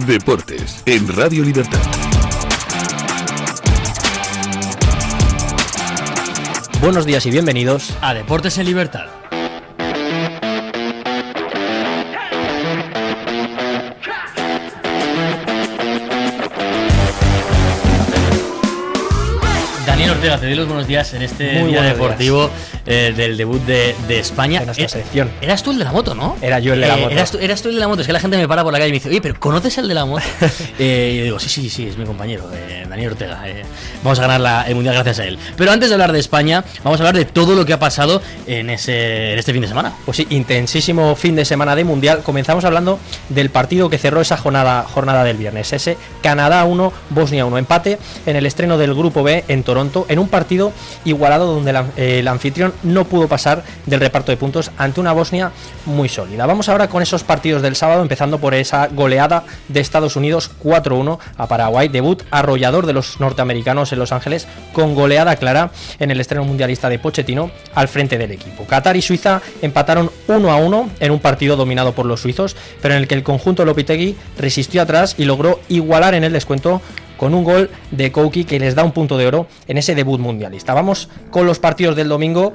Deportes en Radio Libertad. Buenos días y bienvenidos a Deportes en Libertad. Daniel Ortega, te doy los buenos días en este Muy día buenos días. Del debut de España. En nuestra selección. Eras tú el de la moto, ¿no? Era yo el de la moto. Eras tú el de la moto. Es que la gente me para por la calle y me dice, oye, pero ¿conoces el de la moto? Y yo digo, sí, es mi compañero, Daniel Ortega. Vamos a ganar el Mundial gracias a él. Pero antes de hablar de España, vamos a hablar de todo lo que ha pasado en este fin de semana. Pues sí, intensísimo fin de semana de Mundial. Comenzamos hablando del partido que cerró esa jornada del viernes. Ese Canadá 1, Bosnia 1. Empate en el estreno del Grupo B en Toronto, en un partido igualado donde el anfitrión no pudo pasar del reparto de puntos ante una Bosnia muy sólida. Vamos ahora con esos partidos del sábado, empezando por esa goleada de Estados Unidos 4-1 a Paraguay, debut arrollador de los norteamericanos en Los Ángeles, con goleada clara en el estreno mundialista de Pochettino al frente del equipo. Qatar y Suiza empataron 1-1 en un partido dominado por los suizos, pero en el que el conjunto Lopetegui resistió atrás y logró igualar en el descuento con un gol de Kouki que les da un punto de oro en ese debut mundialista. Vamos con los partidos del domingo.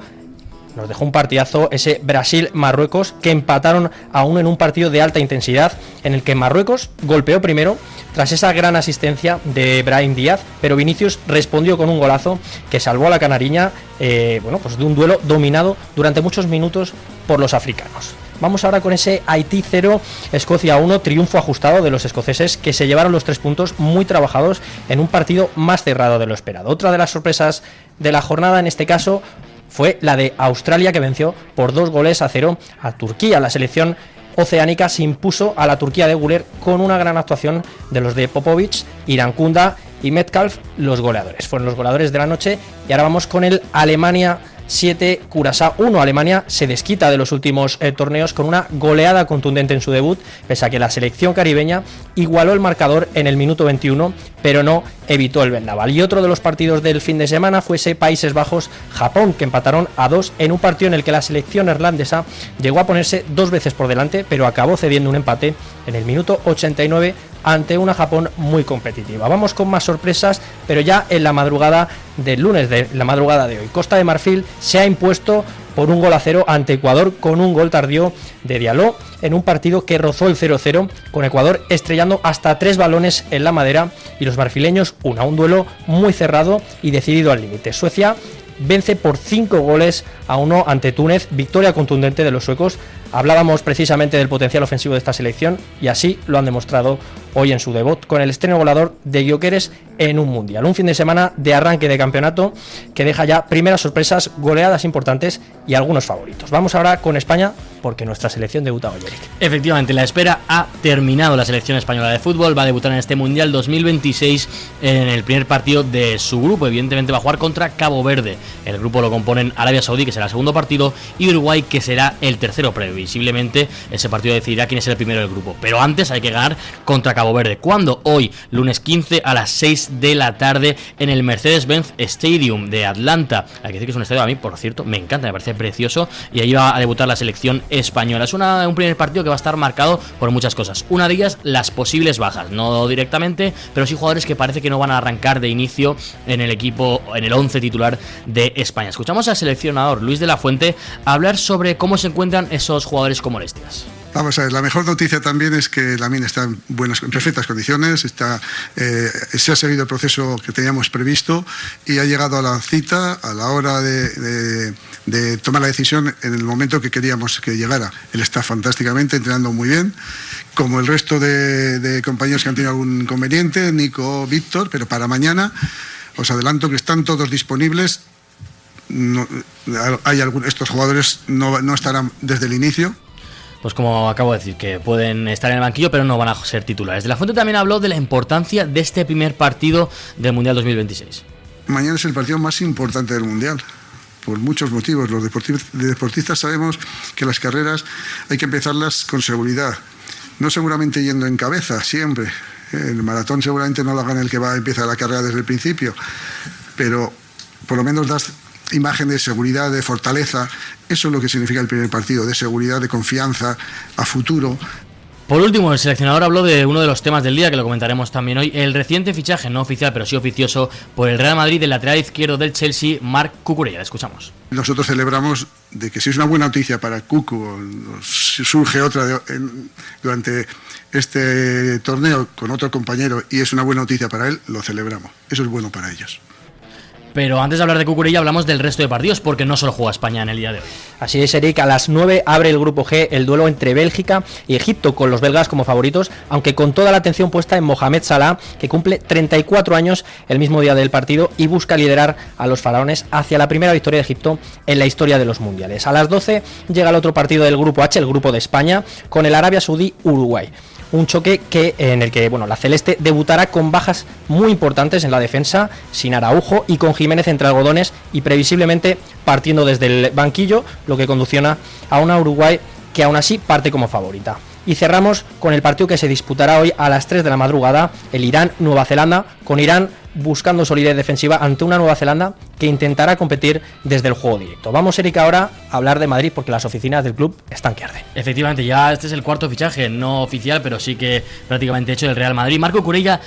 Nos dejó un partidazo ese Brasil-Marruecos, que empataron a uno en un partido de alta intensidad, en el que Marruecos golpeó primero tras esa gran asistencia de Brahim Díaz, pero Vinicius respondió con un golazo que salvó a la canariña de un duelo dominado durante muchos minutos por los africanos. Vamos ahora con ese Haití 0, Escocia 1, triunfo ajustado de los escoceses, que se llevaron los 3 puntos muy trabajados en un partido más cerrado de lo esperado. Otra de las sorpresas de la jornada, en este caso, fue la de Australia, que venció por 2-0 a Turquía. La selección oceánica se impuso a la Turquía de Güler con una gran actuación de los de Popovic, Irankunda y Metcalf, los goleadores. Fueron los goleadores de la noche. Y ahora vamos con el Alemania 7, Curazao 1. Alemania se desquita de los últimos torneos con una goleada contundente en su debut, pese a que la selección caribeña igualó el marcador en el minuto 21, pero no evitó el vendaval. Y otro de los partidos del fin de semana fue ese Países Bajos-Japón, que empataron a 2 en un partido en el que la selección neerlandesa llegó a ponerse 2 veces por delante, pero acabó cediendo un empate en el minuto 89 ante una Japón muy competitiva. Vamos con más sorpresas, pero ya en la madrugada del lunes, la madrugada de hoy. Costa de Marfil se ha impuesto por 1-0 ante Ecuador con un gol tardío de Diallo en un partido que rozó el 0-0, con Ecuador estrellando hasta 3 balones en la madera y los marfileños un duelo muy cerrado y decidido al límite. Suecia vence por 5-1 ante Túnez, victoria contundente de los suecos. Hablábamos precisamente del potencial ofensivo de esta selección y así lo han demostrado hoy en su debut con el estreno goleador de Gyökeres en un mundial. Un fin de semana de arranque de campeonato que deja ya primeras sorpresas, goleadas importantes y algunos favoritos. Vamos ahora con España, porque nuestra selección debuta hoy, Eric. Efectivamente, la espera ha terminado. La selección española de fútbol va a debutar en este Mundial 2026 en el primer partido de su grupo. Evidentemente va a jugar contra Cabo Verde. El grupo lo componen Arabia Saudí, que será el segundo partido, y Uruguay, que será el tercero. Previsiblemente ese partido decidirá quién es el primero del grupo. Pero antes hay que ganar contra Cabo Verde. ¿Cuándo? Hoy, lunes 15 a las 6 de la tarde en el Mercedes-Benz Stadium de Atlanta. Hay que decir que es un estadio, a mí, por cierto, me encanta, me parece precioso, y ahí va a debutar la selección española. Es un primer partido que va a estar marcado por muchas cosas. Una de ellas, las posibles bajas, no directamente, pero sí jugadores que parece que no van a arrancar de inicio en el equipo, en el 11 titular de España. Escuchamos al seleccionador Luis de la Fuente hablar sobre cómo se encuentran esos jugadores con molestias. Vamos a ver, la mejor noticia también es que Lamine está en perfectas condiciones, se ha seguido el proceso que teníamos previsto y ha llegado a la cita a la hora de tomar la decisión en el momento que queríamos que llegara. Él está fantásticamente, entrenando muy bien, como el resto de compañeros que han tenido algún inconveniente, Nico, Víctor, pero para mañana os adelanto que están todos disponibles. Estos jugadores no estarán desde el inicio. Pues como acabo de decir, que pueden estar en el banquillo, pero no van a ser titulares. De la Fuente también habló de la importancia de este primer partido del Mundial 2026. Mañana es el partido más importante del Mundial, por muchos motivos. Los deportistas sabemos que las carreras hay que empezarlas con seguridad, no seguramente yendo en cabeza siempre. El maratón seguramente no lo hagan el que empieza la carrera desde el principio, pero por lo menos das imagen de seguridad, de fortaleza. Eso es lo que significa el primer partido, de seguridad, de confianza a futuro. Por último, el seleccionador habló de uno de los temas del día, que lo comentaremos también hoy, el reciente fichaje, no oficial, pero sí oficioso, por el Real Madrid del lateral izquierdo del Chelsea, Marc Cucurella. Escuchamos. Nosotros celebramos de que si es una buena noticia para Cucu, si surge otra durante este torneo con otro compañero y es una buena noticia para él, lo celebramos. Eso es bueno para ellos. Pero antes de hablar de Cucurella hablamos del resto de partidos, porque no solo juega España en el día de hoy. Así es, Eric, a las 9 abre el grupo G el duelo entre Bélgica y Egipto, con los belgas como favoritos, aunque con toda la atención puesta en Mohamed Salah, que cumple 34 años el mismo día del partido y busca liderar a los faraones hacia la primera victoria de Egipto en la historia de los mundiales. A las 12 llega el otro partido del grupo H, el grupo de España, con el Arabia Saudí-Uruguay. Un choque en el que la celeste debutará con bajas muy importantes en la defensa, sin Araujo y con Jiménez entre algodones y previsiblemente partiendo desde el banquillo, lo que conduciona a una Uruguay que aún así parte como favorita. Y cerramos con el partido que se disputará hoy a las 3 de la madrugada, el Irán-Nueva Zelanda, con Irán buscando solidez defensiva ante una Nueva Zelanda que intentará competir desde el juego directo. Vamos, Eric, ahora a hablar de Madrid porque las oficinas del club están que arden. Efectivamente, ya este es el cuarto fichaje, no oficial, pero sí que prácticamente hecho del Real Madrid. Marc Cucurella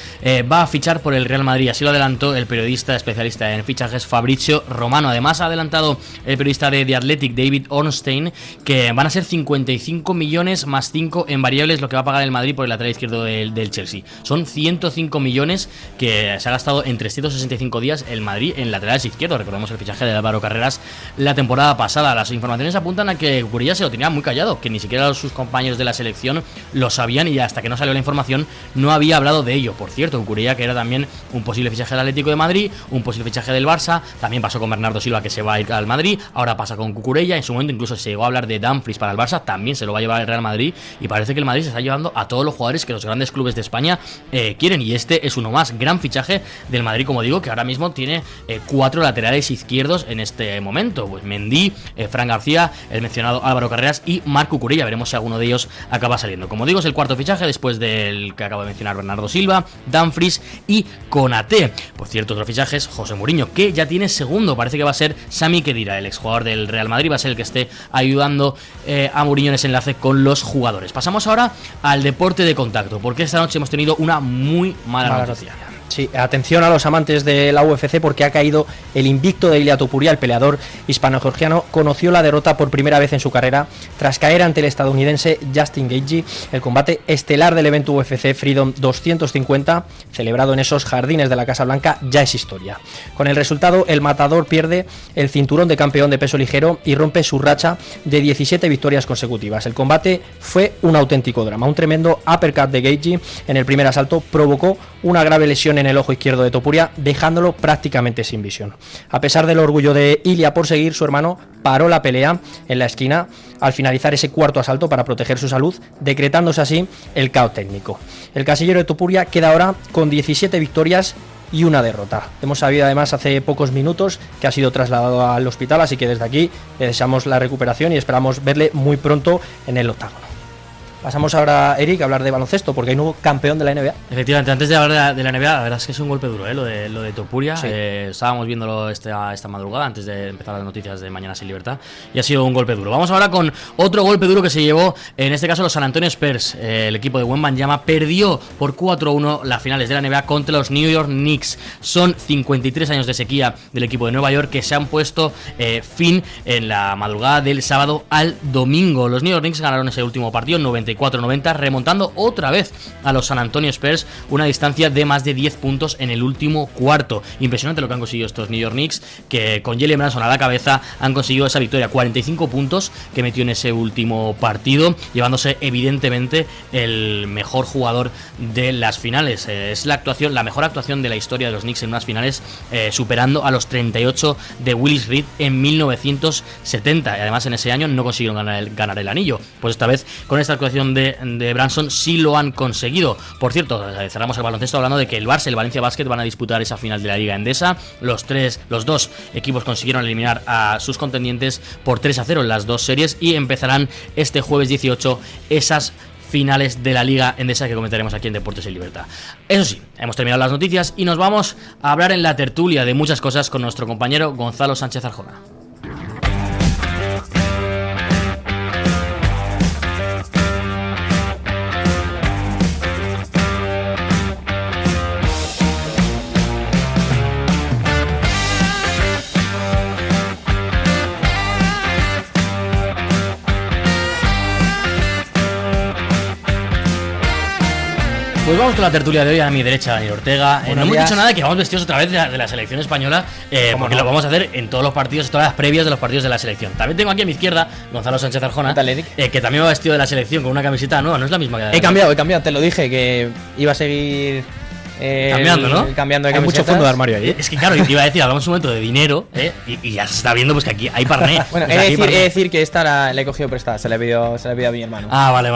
va a fichar por el Real Madrid, así lo adelantó el periodista especialista en fichajes Fabrizio Romano. Además ha adelantado el periodista de The Athletic, David Ornstein, que van a ser 55 millones más 5 en variables lo que va a pagar el Madrid por el lateral izquierdo del Chelsea. Son 105 millones que se ha gastado en 365 días el Madrid en laterales izquierdos. Recordemos el fichaje de Álvaro Carreras la temporada pasada. Las informaciones apuntan a que Cucurella se lo tenía muy callado, que ni siquiera sus compañeros de la selección lo sabían y hasta que no salió la información no había hablado de ello. Por cierto, Cucurella, que era también un posible fichaje del Atlético de Madrid, un posible fichaje del Barça, también pasó con Bernardo Silva, que se va a ir al Madrid, ahora pasa con Cucurella. En su momento incluso se llegó a hablar de Dumfries para el Barça, también se lo va a llevar el Real Madrid, y parece que el Madrid se está llevando a todos los jugadores que los grandes clubes de España quieren, y este es uno más. Gran fichaje del Madrid, como digo, que ahora mismo tiene 4 laterales izquierdos en este momento, pues Mendy, Fran García, el mencionado Álvaro Carreras y Marc Cucurella. Veremos si alguno de ellos acaba saliendo. Como digo, es el cuarto fichaje después del que acabo de mencionar, Bernardo Silva, Dumfries y Konaté. Por cierto, otro fichaje es José Mourinho, que ya tiene segundo. Parece que va a ser Sami Khedira, el exjugador del Real Madrid, va a ser el que esté ayudando a Mourinho en ese enlace con los jugadores. Pasamos ahora al deporte de contacto, porque esta noche hemos tenido una muy mala noticia. Sí, atención a los amantes de la UFC porque ha caído el invicto de Ilia Topuria. El peleador hispano-georgiano conoció la derrota por primera vez en su carrera tras caer ante el estadounidense Justin Gaethje. El combate estelar del evento UFC Freedom 250, celebrado en esos jardines de la Casa Blanca, ya es historia. Con el resultado, el matador pierde el cinturón de campeón de peso ligero y rompe su racha de 17 victorias consecutivas. El combate fue un auténtico drama. Un tremendo uppercut de Gaethje en el primer asalto provocó una grave lesión en el ojo izquierdo de Topuria, dejándolo prácticamente sin visión. A pesar del orgullo de Ilia por seguir, su hermano paró la pelea en la esquina al finalizar ese cuarto asalto para proteger su salud, decretándose así el KO técnico. El casillero de Topuria queda ahora con 17 victorias y una derrota. Hemos sabido además hace pocos minutos que ha sido trasladado al hospital, así que desde aquí le deseamos la recuperación y esperamos verle muy pronto en el octágono. Pasamos ahora, Eric, a hablar de baloncesto, porque hay un nuevo campeón de la NBA. Efectivamente, antes de hablar de la NBA, la verdad es que es un golpe duro, lo de Topuria. Sí. Estábamos viéndolo esta madrugada, antes de empezar las noticias de Mañana Sin Libertad, y ha sido un golpe duro. Vamos ahora con otro golpe duro que se llevó, en este caso, los San Antonio Spurs. El equipo de Wembanyama perdió por 4-1 las finales de la NBA contra los New York Knicks. Son 53 años de sequía del equipo de Nueva York que se han puesto fin en la madrugada del sábado al domingo. Los New York Knicks ganaron ese último partido, 94-90, remontando otra vez a los San Antonio Spurs una distancia de más de 10 puntos en el último cuarto. Impresionante lo que han conseguido estos New York Knicks, que con Jalen Brunson a la cabeza han conseguido esa victoria, 45 puntos que metió en ese último partido, llevándose evidentemente el mejor jugador de las finales. Es la mejor actuación de la historia de los Knicks en unas finales, superando a los 38 de Willis Reed en 1970, y además en ese año no consiguieron ganar el anillo. Pues esta vez con esta actuación de Brunson sí lo han conseguido. Por cierto, cerramos el baloncesto hablando de que el Barça y el Valencia Basket van a disputar esa final de la Liga Endesa. Los dos equipos consiguieron eliminar a sus contendientes por 3-0 en las dos series y empezarán este jueves 18 esas finales de la Liga Endesa que comentaremos aquí en Deportes en Libertad. Eso sí, hemos terminado las noticias y nos vamos a hablar en la tertulia de muchas cosas con nuestro compañero Gonzalo Sánchez Arjona. vamos con la tertulia de hoy. A mi derecha, Daniel Ortega. No hemos días. dicho nada, que vamos vestidos otra vez de la selección española, porque lo vamos a hacer en todos los partidos, todas las previas de los partidos de la selección. También tengo aquí a mi izquierda Gonzalo Sánchez Arjona, ¿Qué tal, Eric? que también va vestido de la selección con una camiseta nueva, no es la misma que la de He cambiado, te lo dije, que iba a seguir cambiando, ¿no? Cambiando de Hay mucho camisetas. fondo de armario ahí. Es que claro, iba a decir, hablamos un momento de dinero, y ya se está viendo pues que aquí hay parné. Bueno, O sea, aquí he parné. de decir que esta la he cogido prestada, se la he pedido a mi hermano. Ah, vale.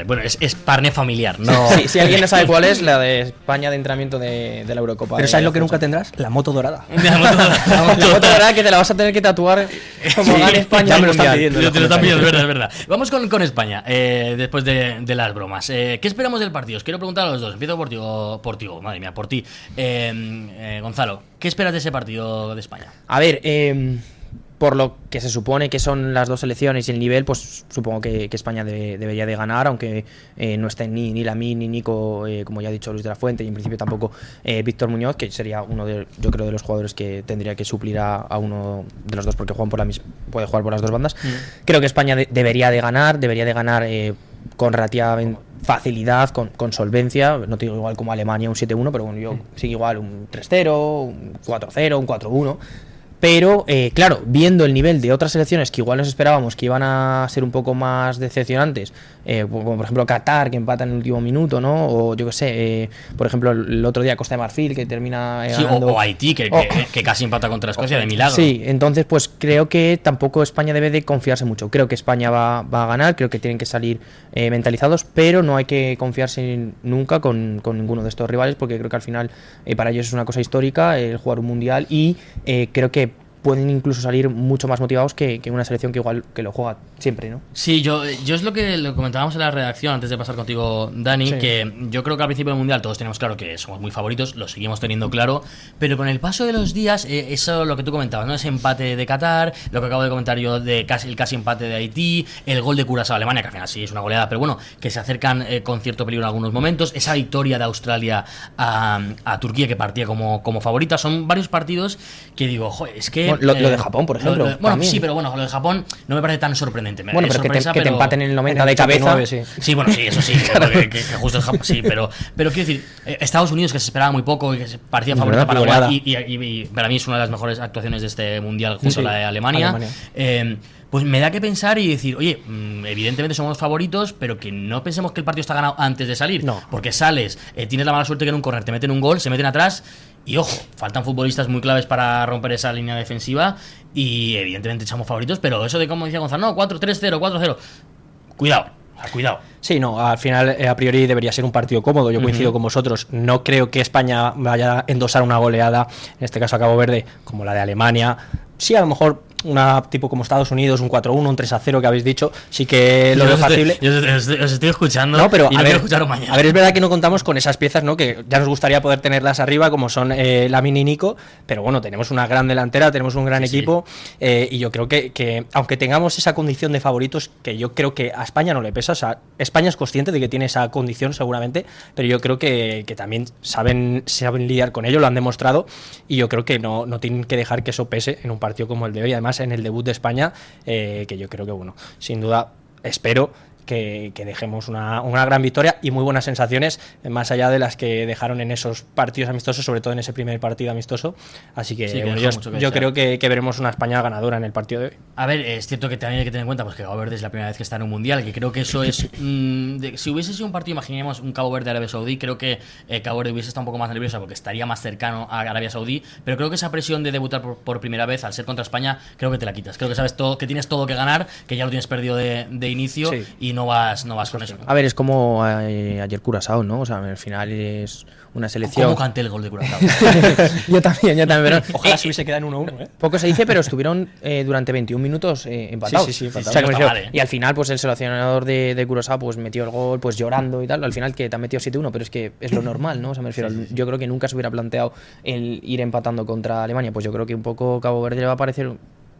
Bueno, es parné familiar, no. Sí, si alguien no sabe cuál es, la de España de entrenamiento de la Eurocopa. Pero de ¿sabes lo que futsal. nunca tendrás? La moto dorada. La foto verdad que te la vas a tener que tatuar como Sí, gane España. ya me al lo están Mundial. pidiendo. Te lo están pidiendo, es verdad. Vamos con España, después de las bromas. ¿Qué esperamos del partido? Os quiero preguntar a los dos. Empiezo por ti, madre mía, por ti. Gonzalo, ¿qué esperas de ese partido de España? A ver, por lo que se supone que son las dos selecciones y el nivel, pues supongo que España debería de ganar, aunque no estén ni Lamine ni Nico, como ya ha dicho Luis de la Fuente, y en principio tampoco Víctor Muñoz, que sería uno yo creo de los jugadores que tendría que suplir a uno de los dos, porque puede jugar por las dos bandas. Creo que España debería de ganar con relativa facilidad, con solvencia. No te digo igual como Alemania un 7-1, pero bueno, yo sigo igual un 3-0, un 4-0, un 4-1. Pero, claro, viendo el nivel de otras selecciones que igual nos esperábamos que iban a ser un poco más decepcionantes, como por ejemplo Qatar, que empata en el último minuto, ¿no? O yo qué sé, por ejemplo, el otro día Costa de Marfil, que termina Sí, ganando. o Haití, que casi empata contra Escocia de milagro. Sí, entonces pues creo que tampoco España debe de confiarse mucho. Creo que España va a ganar, creo que tienen que salir mentalizados, pero no hay que confiarse nunca con ninguno de estos rivales, porque creo que al final para ellos es una cosa histórica el jugar un mundial, y creo que pueden incluso salir mucho más motivados que una selección que igual que lo juega siempre, ¿no? Sí, yo es lo que lo comentábamos en la redacción antes de pasar contigo, Dani, Sí. que yo creo que al principio del Mundial todos teníamos claro que somos muy favoritos, lo seguimos teniendo claro, pero con el paso de los días, eso lo que tú comentabas, ¿no? Ese empate de Qatar, lo que acabo de comentar yo de el casi empate de Haití, el gol de Curazao a Alemania, que al final sí es una goleada, pero bueno, que se acercan con cierto peligro en algunos momentos, esa victoria de Australia a Turquía, que partía como favorita, son varios partidos que digo, joder, es que... Bueno, lo de Japón, por ejemplo. Bueno, también. sí, pero bueno, lo de Japón no me parece tan sorprendente. Bueno, pero sorpresa, que te empaten en el 90 de en el cabeza. 89, sí. Sí, bueno, sí, eso sí, que justo el Japón, sí, pero quiero decir, Estados Unidos, que se esperaba muy poco y que se parecía Es favorita verdad, para goleada. jugar, y para mí es una de las mejores actuaciones de este mundial junto Sí, a la de Alemania. Alemania. Pues me da que pensar y decir, oye, evidentemente somos favoritos, pero que no pensemos que el partido está ganado antes de salir. No. Porque sales, tienes la mala suerte que en un córner te meten un gol, se meten atrás. Y ojo, faltan futbolistas muy claves para romper esa línea defensiva. Y evidentemente somos favoritos, pero eso de como decía Gonzalo, no, 4-3-0, 4-0. Cuidado. Sí, no, al final a priori debería ser un partido cómodo. Yo coincido con vosotros. No creo que España vaya a endosar una goleada, en este caso a Cabo Verde, como la de Alemania. Sí, a lo mejor una tipo como Estados Unidos, un 4-1, un 3-0 que habéis dicho, sí que lo veo factible. Os estoy escuchando, No, pero y no quiero escucharos mañana. a ver, es verdad que no contamos con esas piezas, ¿no? Que ya nos gustaría poder tenerlas arriba, como son Lamine y Nico, pero bueno, tenemos una gran delantera, tenemos un gran equipo, y yo creo que aunque tengamos esa condición de favoritos, que yo creo que a España no le pesa, o sea, España es consciente de que tiene esa condición seguramente, pero yo creo que también saben lidiar con ello, lo han demostrado, y yo creo que no tienen que dejar que eso pese en un partido como el de hoy, además en el debut de España, que yo creo que, bueno, sin duda espero que dejemos una gran victoria y muy buenas sensaciones, más allá de las que dejaron en esos partidos amistosos, sobre todo en ese primer partido amistoso. Así que, Sí, que bueno, dejó mucho que yo desear. creo que veremos una España ganadora en el partido de hoy. A ver, es cierto que también hay que tener en cuenta pues, que Cabo Verde es la primera vez que está en un mundial, que creo que eso es... si hubiese sido un partido, imaginemos un Cabo Verde-Arabia Saudí, creo que Cabo Verde hubiese estado un poco más nerviosa porque estaría más cercano a Arabia Saudí, pero creo que esa presión de debutar por primera vez al ser contra España, creo que te la quitas. Creo que sabes todo, que tienes todo que ganar, que ya lo tienes perdido de inicio, Sí. y no vas con eso. A ver, es como ayer Curazao, ¿no? O sea, al final es una selección. ¿Cómo canté el gol de Curazao? yo también, pero Ojalá se hubiese quedado en 1-1, ¿eh? poco se dice, pero estuvieron durante 21 minutos empatados. Sí, empatados. O sea, que No me está refiero- mal, y al final, pues el seleccionador de Curazao pues metió el gol, pues llorando y tal. Al final que te han metido 7-1, pero es que es lo normal, ¿no? O sea, me refiero, yo creo que nunca se hubiera planteado el ir empatando contra Alemania. Pues yo creo que un poco Cabo Verde le va a parecer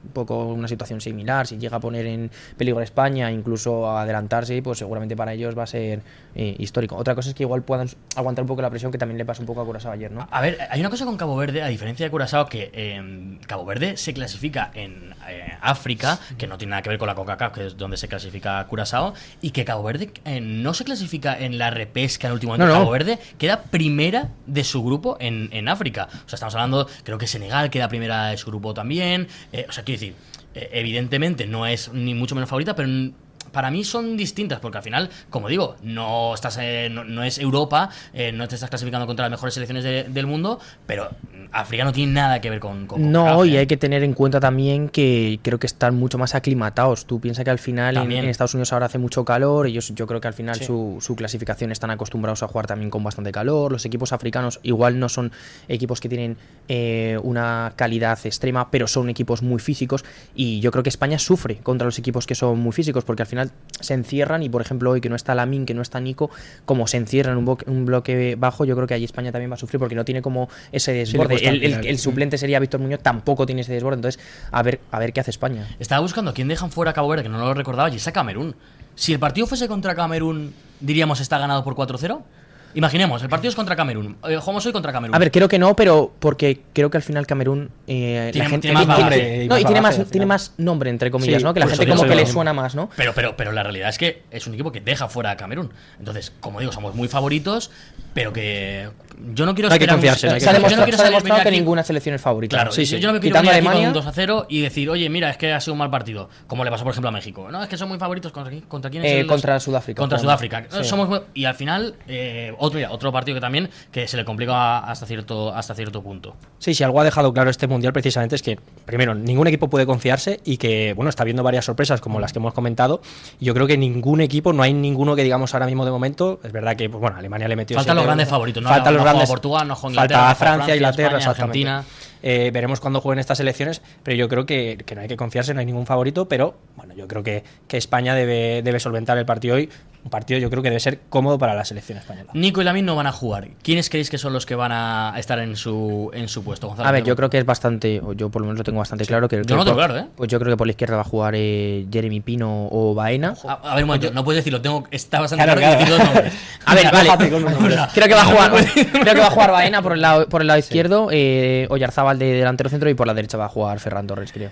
un poco una situación similar. Si llega a poner en peligro a España, incluso a adelantarse, pues seguramente para ellos va a ser histórico. Otra cosa es que igual puedan aguantar un poco la presión, que también le pasa un poco a Curazao ayer, ¿no? A ver, hay una cosa con Cabo Verde, a diferencia de Curazao, que Cabo Verde se clasifica en África, que no tiene nada que ver con la CONCACAF, que es donde se clasifica Curazao, y que Cabo Verde no se clasifica en la repesca en el último año. No. Cabo Verde queda primera de su grupo en África. O sea, estamos hablando, creo que Senegal queda primera de su grupo también. O sea, quiero decir, evidentemente no es ni mucho menos favorita, pero para mí son distintas, porque al final, como digo, no estás no es Europa, no te estás clasificando contra las mejores selecciones del mundo, pero África no tiene nada que ver con no, CONCACAF, y hay que tener en cuenta también que creo que están mucho más aclimatados. Tú piensas que al final en Estados Unidos ahora hace mucho calor, ellos yo creo que al final su clasificación están acostumbrados a jugar también con bastante calor. Los equipos africanos igual no son equipos que tienen una calidad extrema, pero son equipos muy físicos, y yo creo que España sufre contra los equipos que son muy físicos, porque al final se encierran, y por ejemplo hoy que no está Lamine, que no está Nico, como se encierran en un bloque bajo, yo creo que ahí España también va a sufrir, porque no tiene como ese desborde. El suplente sería Víctor Muñoz, tampoco tiene ese desborde. Entonces a ver qué hace España. Estaba buscando a quién dejan fuera a Cabo Verde, que no lo recordaba, y es a Camerún. Si el partido fuese contra Camerún, diríamos está ganado por 4-0. Imaginemos, el partido es contra Camerún. Jugamos hoy contra Camerún. A ver, creo que no, pero porque creo que al final Camerún tiene más nombre. No, y tiene más nombre, entre comillas, sí, ¿no? Que la pues gente como que le suena más, ¿no? Pero la realidad es que es un equipo que deja fuera a Camerún. Entonces, como digo, somos muy favoritos, pero que yo no quiero hay que esperar confiarse. Se ha demostrado venir que aquí. ninguna selección es favorita. Claro, sí. Yo no me quiero Quitando venir aquí Alemania, con un 2-0 y decir, oye, mira, es que ha sido un mal partido. Como le pasó, por ejemplo, a México. No, es que son muy favoritos. ¿Contra quién es? Contra Sudáfrica. Contra Sudáfrica. Sí. Y al final, otro partido que también que se le complica hasta cierto punto. Sí, si algo ha dejado claro este mundial precisamente es que, primero, ningún equipo puede confiarse, y que, bueno, está habiendo varias sorpresas como las que hemos comentado. Y yo creo que ningún equipo, no hay ninguno que digamos ahora mismo de momento. Es verdad que, pues, bueno, Alemania le metió. Faltan los grandes favoritos, ¿no? Faltan los grandes. Portugal, no juega Inglaterra, Falta Francia, Inglaterra, España, Argentina. Veremos cuándo jueguen estas elecciones, pero yo creo que no hay que confiarse, no hay ningún favorito, pero bueno, yo creo que España debe solventar el partido hoy. Un partido yo creo que debe ser cómodo para la selección española. Nico y Lamine no van a jugar. ¿Quiénes creéis que son los que van a estar en su puesto, Gonzalo? A ver, yo creo que es bastante, o yo por lo menos lo tengo bastante claro. Que yo no tengo claro, ¿eh? Pues yo creo que por la izquierda va a jugar Jeremy Pino o Baena. A ver, un momento, no puedes decirlo, está bastante claro que decir dos nombres. A ver, vale. Creo que va a jugar Baena por el lado izquierdo, Oyarzábal de delantero centro, y por la derecha va a jugar Ferran Torres, creo.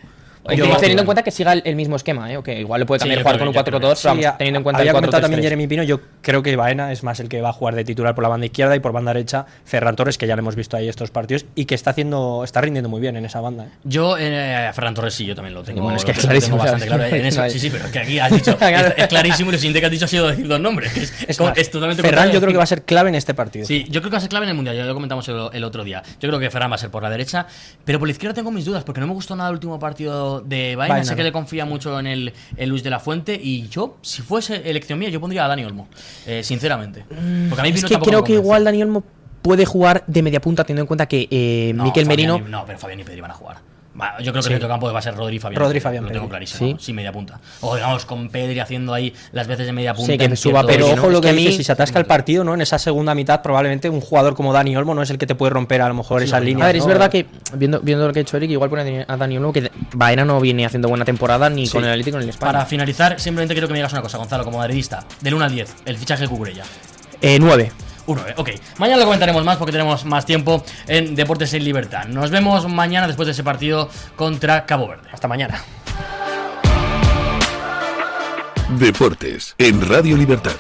Teniendo en cuenta que siga el mismo esquema, o que igual le puede cambiar jugar con un 4-4-2, pero vamos, teniendo en cuenta había el 4-3-3. comentado también Jeremy Pino. Yo creo que Baena es más el que va a jugar de titular por la banda izquierda, y por banda derecha Ferran Torres, que ya lo hemos visto ahí estos partidos y que está rindiendo muy bien en esa banda. Yo, Ferran Torres sí, yo también lo tengo. Bueno, es que lo clarísimo, tengo bastante claro. En eso, sí, pero que aquí has dicho, es clarísimo, y lo siguiente que has dicho ha sido decir dos nombres. Es totalmente Ferran yo creo que va a ser clave en este partido. Sí, yo creo que va a ser clave en el Mundial, ya lo comentamos el otro día. Yo creo que Ferran va a ser por la derecha, pero por la izquierda tengo mis dudas, porque no me gustó nada el último partido de Baena. Sé que le confía mucho en el Luis de la Fuente, y yo, si fuese elección mía, yo pondría a Dani Olmo, sinceramente. Porque a mí es que creo que igual Dani Olmo puede jugar de media punta, teniendo en cuenta que Mikel Merino... No, pero Fabián y Pedri van a jugar. Yo creo que el centro campo va a ser Rodri y Fabián. Lo tengo clarísimo. Sí, media punta. O digamos con Pedri haciendo ahí las veces de media punta. Sí, que suba, pero ojo lo que dice, si se atasca el partido, ¿no? En esa segunda mitad, probablemente un jugador como Dani Olmo no es el que te puede romper a lo mejor esas líneas. A ver, ¿no? es verdad que viendo lo que ha hecho Eric, igual pone a Dani Olmo, que Baena no viene haciendo buena temporada ni con el Atlético ni en el España. Para finalizar, simplemente quiero que me digas una cosa, Gonzalo, como madridista, del 1 al 10, el fichaje de Cucurella. 9. 1, ok. Mañana lo comentaremos más porque tenemos más tiempo en Deportes en Libertad. Nos vemos mañana después de ese partido contra Cabo Verde. Hasta mañana. Deportes en Radio Libertad.